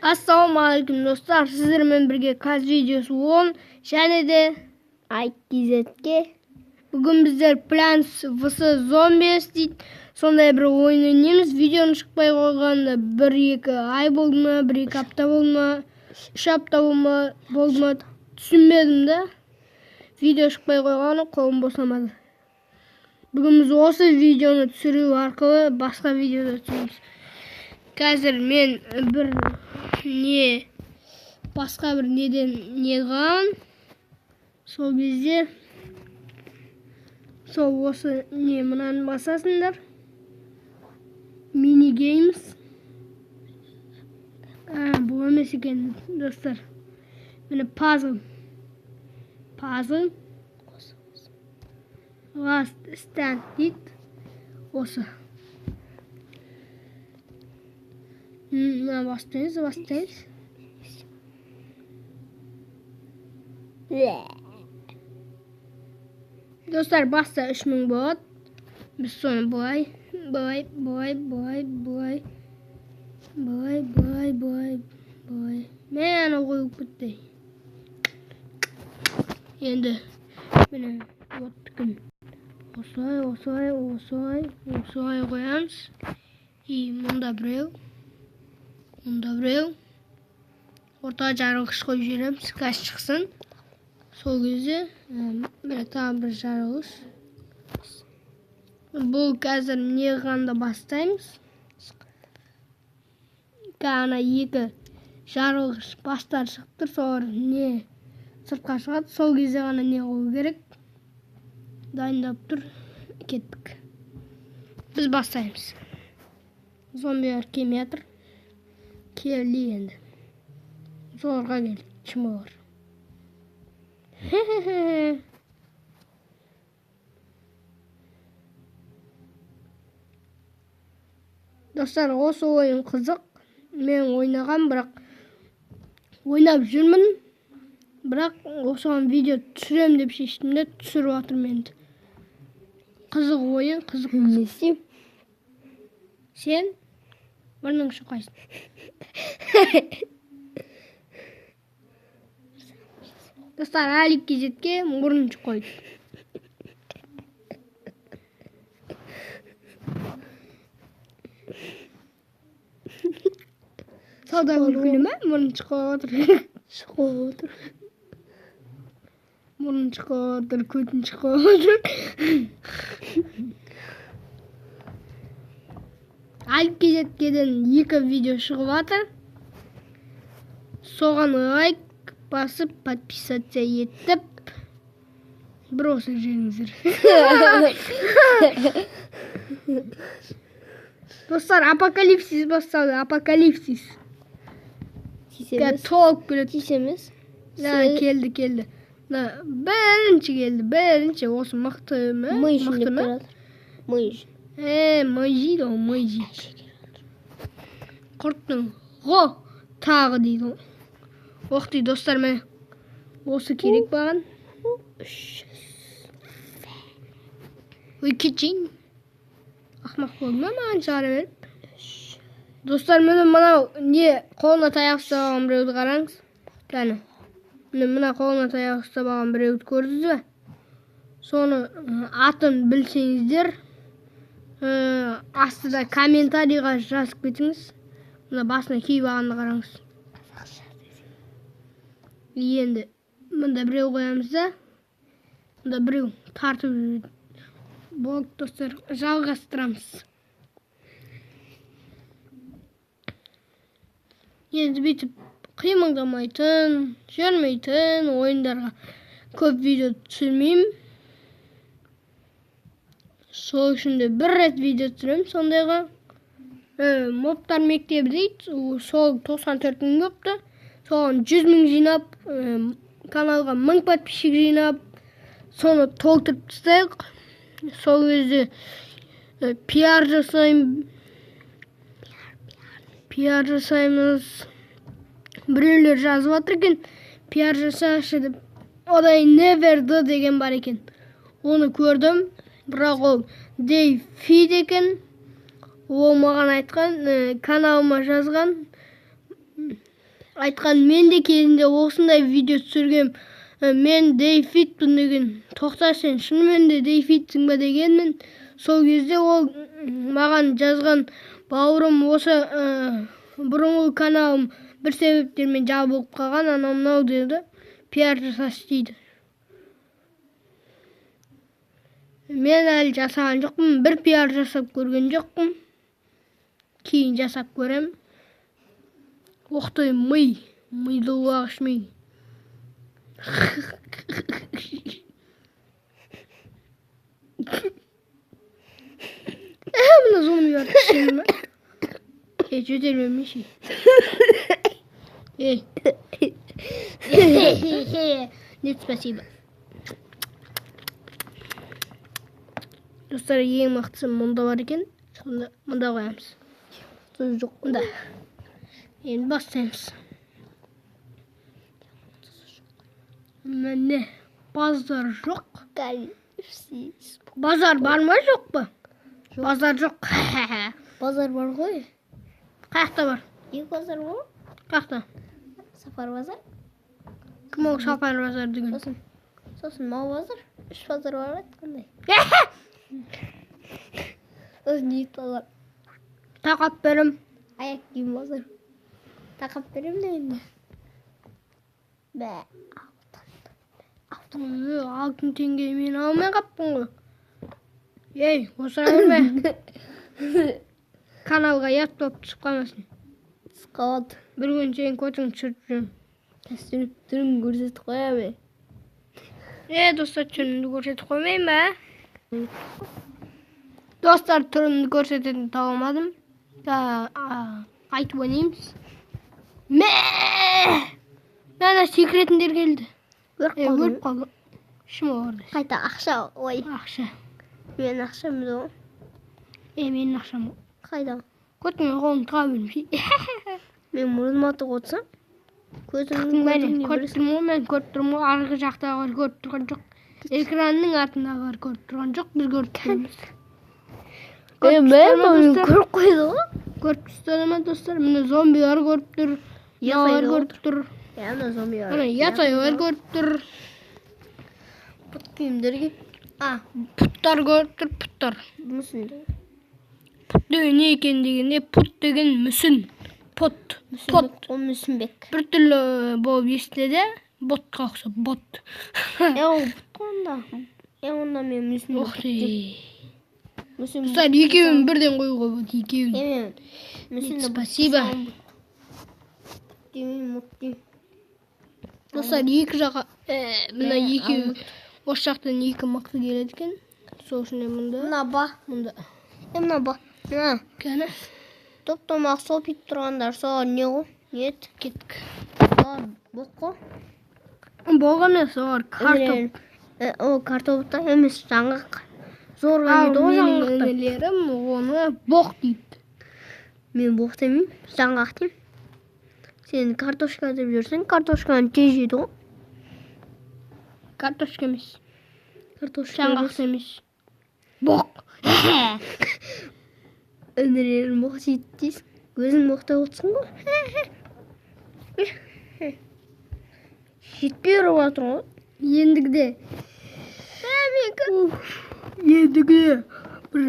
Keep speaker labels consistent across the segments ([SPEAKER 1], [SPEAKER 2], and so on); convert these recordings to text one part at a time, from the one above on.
[SPEAKER 1] Assalamualaikum dostlar, sizlerle birge kaz videosu 10 және de
[SPEAKER 2] IKZ'ге
[SPEAKER 1] бүгін біздер Plants vs Zombies дейді. Сондай бір ойын ойнаймыз. Видеоны шықпай қойғанда 1-2 ай болды ма, 1-2 апта болды ма, 3 апта болды ма түсінбедім да. Видео шықпай қойғаны қолым босамады. Бүгін біз осы видеоны түсіру арқылы басқа видеода түсіреміз. Қазір мен басқа бір неден неған. Сол кезде осы не мынаны басасыңдар. Mini games. Бұл емес екен достар. Міне puzzle. Last stand дейді. Осы. Бастаймыз. Достар, баста 3000 болады. Біз соны бұлай. Мен қойып кетті. Енді міне оттықын. Осылай қоямыз. Мұнда біреу. Орта жарылғыш қойып жібереміз, газ шықсын. Сол кезде міне тағы бір жарылғыш. Бұл қазір неғанда бастаймыз. Ғана 2 жарылғыш бастар шықты, солар не сыртқа шығады. Сол кезде ғана не қою керек. Дайындап тұр, кеттік. Біз бастаймыз. Зомбилер келмей жатыр. Келді енді. Зорға келді, чымылар. Достар, осы ойын қызық. Мен ойнаған, бірақ ойнап жүрмін. Бірақ осыған видео түсірем деп шештім де түсіріп жатырмын енді. Қызық ойын, қызық.
[SPEAKER 2] несі?
[SPEAKER 1] Сен бірінің шыққайсың. Достар, IKZ'ге мұрыншы қойды. Сауда күлі ме? Мұрыншы қойды. Мұрыншы қойды, көтінші қойды. IKZ'ден 2 видео шығып жатыр. Соған лайк басып, подписаться етіп, бір осы жеңіздер. Достар, апокалипсис басталды, апокалипсис. Толып келеді.
[SPEAKER 2] Тисеміз?
[SPEAKER 1] Келді. Бірінші келді, осы мықты ма?
[SPEAKER 2] Мыйжын деп тұрады. Мыйжын.
[SPEAKER 1] Мыйжиді ол, мыйжиді. Құрттың ғо тағы дейді. Оқты достар, мен осы керек баған. Ой, кетшейін. Ақмақ болды ма маған шығара беріп. Достар, мынау не қолына таяқ ұстаған біреуді қараңыз. Мына қолына таяқ ұстаған біреуді көрдіңіз бе? Соны атын білсеңіздер, астыда комментарийға жазып кетіңіз. Мына басына киіп алғанды қараңыз. Енді мында біреу қоямыз да, мында біреу тартып жүреді. Болды достар, жалғастырамыз. Енді бүйтіп қимылдамайтын, жүрмейтін ойындарға көп видео түсірмеймін. Сол үшін де бір рет видео түсірем, сондайға. Мобтар мектебі дейді, сол 94 мың көпті. Соған 100 мың жинап, каналға 1000 подписчик жинап, соны толтырып тастайық. Сол кезде пиар жасаймыз. Біреулер жазып жатыр екен, пиар жасашы деп. Одай never do деген бар екен. Оны көрдім, бірақ ол Dave Feed екен. Ол маған айтқан, каналыма жазған, Айтқан мен де кезінде осындай видео түсіргем. Мен Дейфитпін деген. Тоқта, сен шынымен де Дейфитсің ба дегенмін. Сол кезде ол маған жазған: бауырым, осы бұрынғы каналым бір себептермен жабылып қалған, анау мынау деді. Пиар жасашы дейді. Мен әлі жасаған жоқпын, бір пиар жасап көрген жоқпын. Кейін жасап көрем. Оқтай миды уағыш ми. Мына зомби бар түсемін ма? Жөтелмемеші. Нет, спасибо. Достар, ең мақтысы мұнда бар екен. Сонда мұнда қоямыз.
[SPEAKER 2] Сөз жоқ.
[SPEAKER 1] Мұнда. Енді бастаймыз. Міне, базар жоқ. Базар бар ма, жоқ па? Базар жоқ.
[SPEAKER 2] Базар бар ғой.
[SPEAKER 1] Қаяқта бар?
[SPEAKER 2] Екі базар бар.
[SPEAKER 1] Қаяқта?
[SPEAKER 2] Сапар базар.
[SPEAKER 1] Кім ол сапар базар деген?
[SPEAKER 2] Сосын мал базар. Үш базар бар айтқандай. Сосын ет базар.
[SPEAKER 1] Тақап берім.
[SPEAKER 2] Аяқ киім базар. Тақап берем дегенде. Бә.
[SPEAKER 1] 6 теңге мен алмай қаппын ғой. Ей, осыра берме. Каналға ят болып түсіп қалмасын.
[SPEAKER 2] Түсіп қалады.
[SPEAKER 1] Бір күн сен көтің түсіріп жүрем.
[SPEAKER 2] Түрін көрсетіп қоя ме?
[SPEAKER 1] Достар, түрінді көрсетіп қоймайым ба? Достар, түрінді көрсететін табамадым. Айтып ойнаймыз. Мәна секретіндер келді. Өліп қалды. Шым орды.
[SPEAKER 2] Қайта ақша, ой.
[SPEAKER 1] Ақша.
[SPEAKER 2] Мен ақшам да.
[SPEAKER 1] Менің ақшам.
[SPEAKER 2] Қайда?
[SPEAKER 1] Көтіңе қолын тұға бөлмеші.
[SPEAKER 2] Мен мұрныма тұқ отсам.
[SPEAKER 1] Көтіңнің көріп тұрмын, мен көріп тұрмын, арғы жақтағы көріп тұрған жоқ. Экранның артындағы көріп тұрған жоқ, біз көріп тұрмыз.
[SPEAKER 2] Мен көріп қойды ғой.
[SPEAKER 1] Көріп тұрсыздар ма, достар? Міне зомбилар көріп тұр. Ялар көріп тұр.
[SPEAKER 2] Мына зомбилар.
[SPEAKER 1] Міне ятайлар көріп тұр.
[SPEAKER 2] Пұт киімдерге.
[SPEAKER 1] Пұттар көріп тұр, пұттар.
[SPEAKER 2] Мүсін де.
[SPEAKER 1] Пұт деген не екен дегенде, пұт деген мүсін. Пұт.
[SPEAKER 2] Ол мүсінбек.
[SPEAKER 1] Бір түрлі болып естіледі. Ботқа ұқсап, бот.
[SPEAKER 2] Ол пұт қонда. Онда мен мүсінбек.
[SPEAKER 1] Оқтай. Достар, екеуін бірден қойуға болады, екеуін. Спасибо. Достар, екі жаққа, мына екеуі, осы жақтан екі мықты келеді екен. Сол үшін мұнда.
[SPEAKER 2] Мына ба.
[SPEAKER 1] Мұнда.
[SPEAKER 2] Мына ба.
[SPEAKER 1] Кәні?
[SPEAKER 2] Топ-томақ сопит тұрғандар, соға не ғой? Нет.
[SPEAKER 1] Кеттік.
[SPEAKER 2] Бұқ қой.
[SPEAKER 1] Болғаны соғар, картоп.
[SPEAKER 2] О, картопта емес жаңғақ. Зорға дейді ғой жаңғақта.
[SPEAKER 1] Менің өнелерім оны боқ дейді.
[SPEAKER 2] Мен боқ демейм, жаңғақ дейм. Сен картошка деп жүрсің, картошканы тез жейді ғой.
[SPEAKER 1] Картошка емес.
[SPEAKER 2] Жаңғақ
[SPEAKER 1] емес. Боқ.
[SPEAKER 2] Өнелерін боқ жейді дейсің. Өзің боқтай отырсың ғой. Жетпей ұрып жатыр ғой.
[SPEAKER 1] Ендігіде. Ендігі бір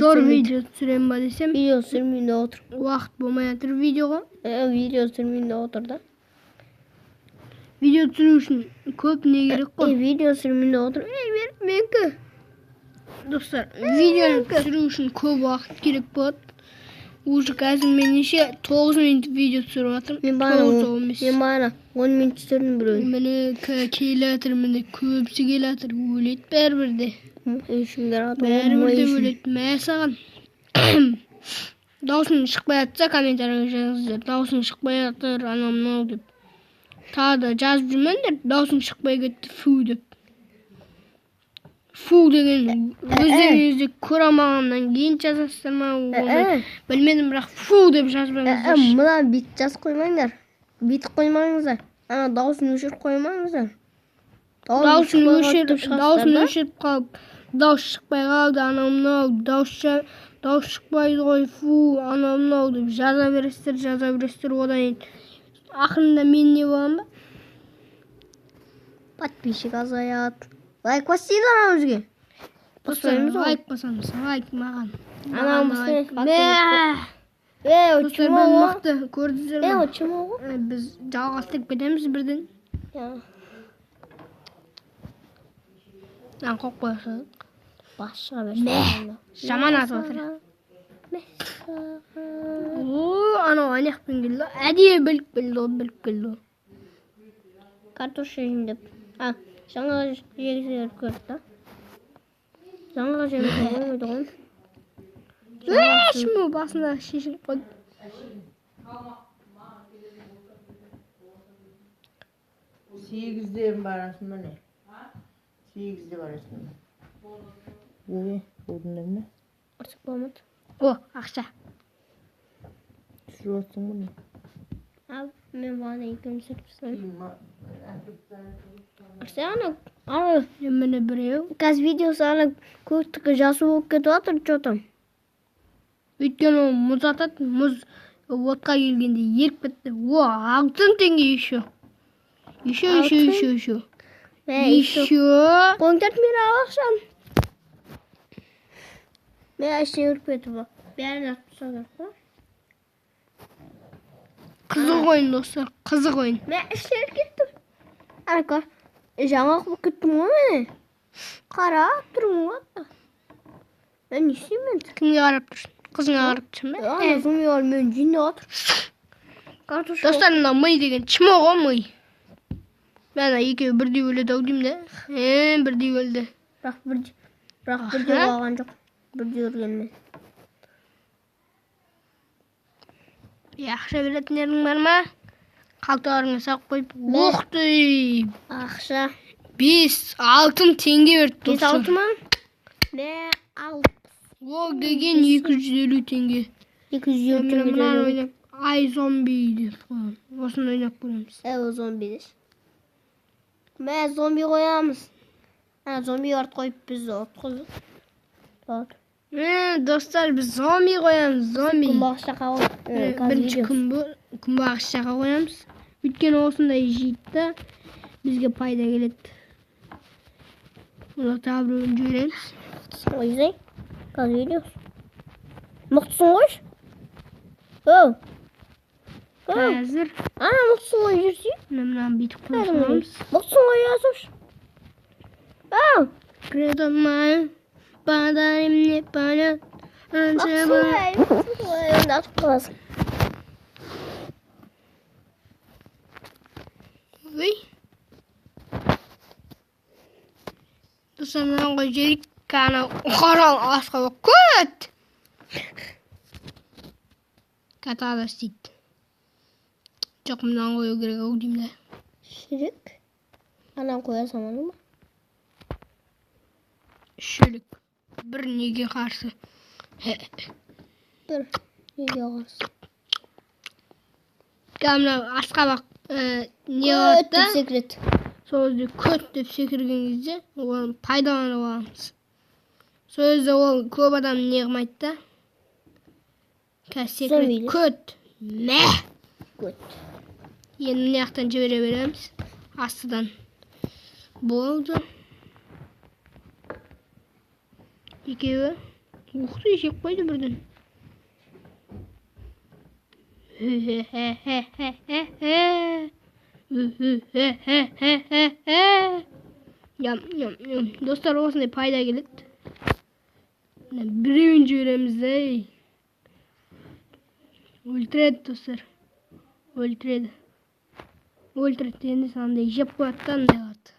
[SPEAKER 1] зор видео түсірем ба десем.
[SPEAKER 2] Видео түсірмейінде отыр.
[SPEAKER 1] Уақыт болмай жатыр видеоға.
[SPEAKER 2] Видео түсірмейінде отыр да.
[SPEAKER 1] Видео түсіру үшін көп не керек қой.
[SPEAKER 2] Видео түсірмейінде отыр. Менкі.
[SPEAKER 1] Достар, видеоны түсіру үшін көп уақыт керек болады. Уже қазір мен неше 9 минут видео түсіріп жатырмын.
[SPEAKER 2] Мен бағана 10 минут түсірдім біреуін.
[SPEAKER 1] Мені келе жатыр, мені көбісі келе жатыр. Өледі бәрібірде. Бәрібірде өледі. Мә саған. Даусын шықпай жатса комментарияға жазыңыздар. Даусын шықпай жатыр, анау мынау деп. Тағы да жазып жүрмеңдер, даусын шықпай кетті, фу деп. Фу деген өздеріңізде көре алмағаннан кейін жазасыздар ма? Білмедім, бірақ фу деп жазбаңыздар.
[SPEAKER 2] Мына бит жаз қоймаңдар. Бит қоймаңыздар. Ана даусын өшіріп қоймаңыздар.
[SPEAKER 1] Даусын өшіріп қалып, дауыс шықпай қалды, анау мынау, дауыс шықпайды ғой, фу, анау мынау деп жаза бересіздер, одан кейін ақырында мен не боламын ба?
[SPEAKER 2] Подписчик азаяды. Лайк бассайдар ана бізге. Баспаймыз ғой.
[SPEAKER 1] Лайк басамыз, лайк маған.
[SPEAKER 2] Анамызды.
[SPEAKER 1] Достар, біз мықты көрдіңіздер ме?
[SPEAKER 2] Очым оғы?
[SPEAKER 1] Біз жалғастырып кетеміз бірден. Қоқ қойсақ.
[SPEAKER 2] Басшыға берсін.
[SPEAKER 1] Жаман атып отыр. Анау аяқпен келді. Әдейі біліп келді.
[SPEAKER 2] Картош жеймін деп. Жаңа жегізер көрді да. Жаңа жегізер болмайды ғой.
[SPEAKER 1] Шымы басында шешіліп қойды.
[SPEAKER 3] Сегізде барасың ба не? Сегізде барасың ба? Ой, олдыңдар ма?
[SPEAKER 2] Ұрсық болмады.
[SPEAKER 1] О, ақша.
[SPEAKER 3] Түсіріп отырсың ба не?
[SPEAKER 2] Мен бана екеуміз сұрпысың.
[SPEAKER 1] Мені біреу.
[SPEAKER 2] Қазір видеосы ана көктікі жасы болып кетіп жатыр, что-там.
[SPEAKER 1] Өйткені ол мұз атады, мұз отқа келгенде еріп кетті. О, 6 теңге еще. Еще.
[SPEAKER 2] Қоңтарт мені алақшан. Мен әште өріп кетіп ба. Бәрін атып садыр ба.
[SPEAKER 1] Қызық ойын, достар, қызық ойын.
[SPEAKER 2] Мен әште өріп кеттім. Арқа, жаңа қылып кеттім ғой мен. Қара, тұрмын ғой. Мен не істеймін?
[SPEAKER 1] Кімге қарап тұрсың? Қызыңа қарап тұрсың ба?
[SPEAKER 2] Зұмы ал мен жинде отыр.
[SPEAKER 1] Достар, мына мый деген чмо ғой, мый. Мен екеуі бірдей өледі ау деймін де. Бірдей өлді.
[SPEAKER 2] Бірақ бірдей қалған жоқ. Бірдей өргенмен.
[SPEAKER 1] Ақша беретіндерің бар ма? Қалталарыңа сақ қойып. Оқты!
[SPEAKER 2] Ақша.
[SPEAKER 1] 5-6 теңге берді,
[SPEAKER 2] 5-6 ма? Не, ал.
[SPEAKER 1] Ол деген 250 теңге.
[SPEAKER 2] 250 теңге.
[SPEAKER 1] Мұнан ойнап, ай зомби деп қойын. Осын ойнап көреміз.
[SPEAKER 2] Зомби деш. Мен зомби қоямыз. Зомби арт қойып біз отқызып.
[SPEAKER 1] Достар, біз зомби қоямыз, зомби.
[SPEAKER 2] Күнбағышшаға қойып.
[SPEAKER 1] Бірінші күнбағышшаға қоямыз. Өйткені осындай жиітті бізге пайда келеді. Оны табыруын жөреміз.
[SPEAKER 2] Ойзай, қазір видеос. Мұқтысың қойш? Оу.
[SPEAKER 1] Қазір.
[SPEAKER 2] Мұқтысың қой жүрсей?
[SPEAKER 1] Мұнан бүйтіп қойсамыз.
[SPEAKER 2] Мұқтысың қой жазуш? Оу.
[SPEAKER 1] Credo mai, подари мне полет.
[SPEAKER 2] Мұқтысың қой.
[SPEAKER 1] Ой. Достар, мұнан қой жерік қана ұқарал асқа көт. Катада істейді. Жоқ, мұнан қойу керек ау деймін де.
[SPEAKER 2] Шірік? Анан қоя саманы ма?
[SPEAKER 1] Шөлік. Бір неге қарсы.
[SPEAKER 2] Бір неге қарсы.
[SPEAKER 1] Кәміна асқа бақ не
[SPEAKER 2] Көт
[SPEAKER 1] қылады?
[SPEAKER 2] деп секрет.
[SPEAKER 1] Сол өзде көт деп секірген кезде оны пайдаланып аламыз. Сол өзде ол көп адам не қылмайды да. Қазір секрет көт. Мә!
[SPEAKER 2] Көт.
[SPEAKER 1] Енді мына жақтан жібере береміз. Астыдан. Болды. Екеуі. Уқты жеп қойды бірден. Достар, осындай пайда келеді. Біреуін жібереміз, ей. Өлтіреді, достар. Өлтіреді. Өлтіреді, сандай жеп қояттан андай алады.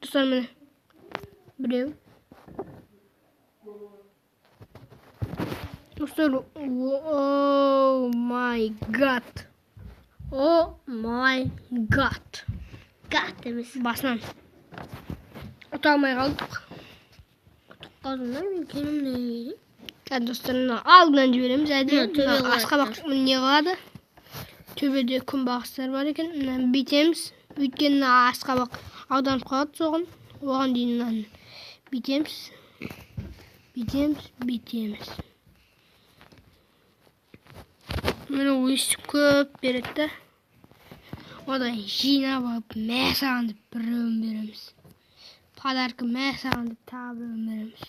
[SPEAKER 1] Достар, міне. Біреу. Достар, о май гад. О май гад.
[SPEAKER 2] Гад емес.
[SPEAKER 1] Басынан. Ұта алмай қалдық.
[SPEAKER 2] Қазында мен кенімді емейді.
[SPEAKER 1] Достарына алдынан жібереміз.
[SPEAKER 2] Төбе
[SPEAKER 1] Асқабақ не қылады? Төбеде күнбағыстар бар екен. Бүйтеміз. Өйткені асқабақ ауданып қалады соғын. Оған дейін Бүйтеміз. Міне өстіп көп береді да. Одан жинап алып, мә саған деп біреуін береміз. Подарка мә саған деп тағы біреуін береміз.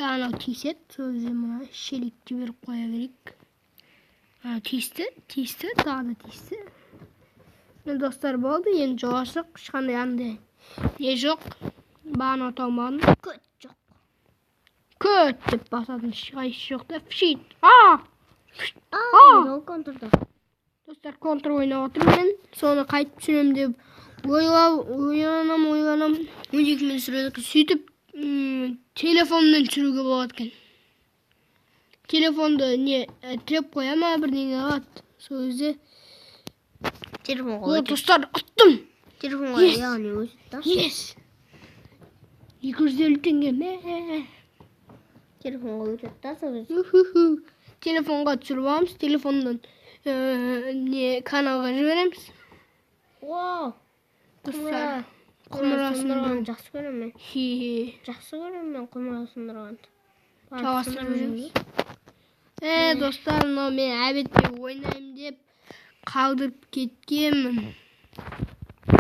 [SPEAKER 1] Анау тиіседі, сол кезде мына шелекке беріп қоя берейік. Тиісті, тағы да тиісті. Достар болды, енді жоғашық, ешқандай андай не жоқ. Бағана аталмадым.
[SPEAKER 2] Көт жоқ.
[SPEAKER 1] Көт деп басатын ешқайсы жоқ та. Фшит.
[SPEAKER 2] Ол контурда.
[SPEAKER 1] Достар, контур ойнап отырмын мен. Соны қайтып түсіремін деп ойланам. 12 минут сүреді. Сөйтіп телефонмен түсіруге болады екен. Телефонды не тіреп қояма бірдеңе алады. Сол кезде
[SPEAKER 2] Телефонға
[SPEAKER 1] достар, ұттым.
[SPEAKER 2] Телефонға яғни өсіп та.
[SPEAKER 1] Yes. 250 теңге ме?
[SPEAKER 2] Телефонға өтіп та.
[SPEAKER 1] Телефонға түсіріп аламыз. Телефондан каналға жібереміз.
[SPEAKER 2] Вау.
[SPEAKER 1] Достар,
[SPEAKER 2] Құмыра
[SPEAKER 1] құмырасын
[SPEAKER 2] сындырған жақсы көремін мен.
[SPEAKER 1] Жақсы
[SPEAKER 2] Жақсы көремін мен құмыра сындырғанды.
[SPEAKER 1] жалғастырып жүреміз. Достар, мынау мен әбетте ойнаймын деп қалдырып кеткенмін.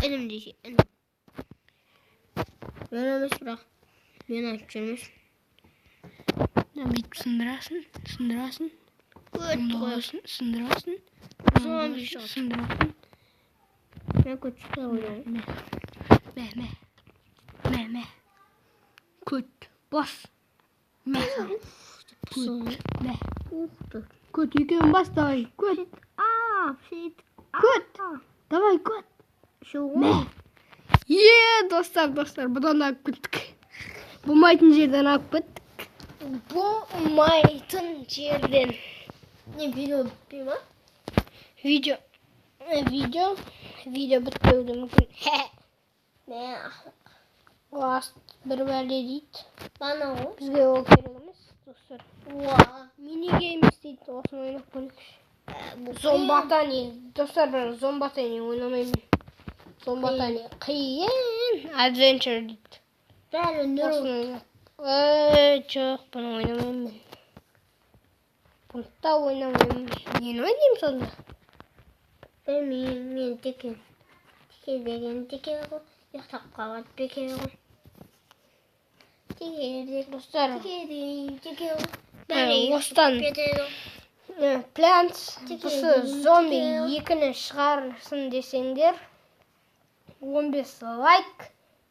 [SPEAKER 2] Інім десе, інім. Мен емес бірақ. Мен айтып жүрміз.
[SPEAKER 1] Бүйтіп сындырасың. Сындырасың.
[SPEAKER 2] Соған бір шығады.
[SPEAKER 1] Сындырасың.
[SPEAKER 2] Мен көтшікті ойнаймын.
[SPEAKER 1] Мә. Көт. Бас. Мә. Көт екеуін бас давай. Көт. Көт. Давай көт. Мә. Достар, бұдан алып кеттік. Болмайтын жерден алып кеттік. Болмайтын жерден.
[SPEAKER 2] Не, видео бітпей ма?
[SPEAKER 1] Видео бітпеуді мүмкін.
[SPEAKER 2] Не,
[SPEAKER 1] Ласт бір бәле дейді.
[SPEAKER 2] бана ғой.
[SPEAKER 1] Бізге ол керек емес, достар.
[SPEAKER 2] Уа.
[SPEAKER 1] Минигеймс дейді, осыны ойнап көрейікші. Зомбатани. Достар, бір зомбатани ойнамаймын. Зомбатани қиын. Adventure дейді.
[SPEAKER 2] Бәрі нұру.
[SPEAKER 1] Осыны ойнап. Жоқ, бұны ойнамаймын. Бұны да ойнамаймын. Нені ойнаймын сонда?
[SPEAKER 2] Мен теке деген теке ғой. Ұйықтап қалады беке ғой.
[SPEAKER 1] Достар,
[SPEAKER 2] Теке ғой.
[SPEAKER 1] осыдан Plants бұсы зомби 2-ні шығарсын десеңдер 15 лайк,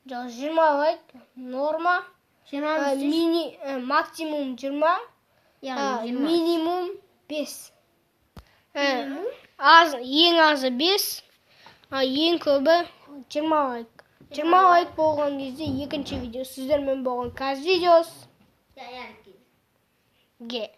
[SPEAKER 1] жоқ 20 лайк норма, максимум 20, минимум 5. Ең азы 5, ең көбі 20 лайк. 20 лайк болған кезде екінші видео сіздермен болған каз видеос.
[SPEAKER 2] Ге.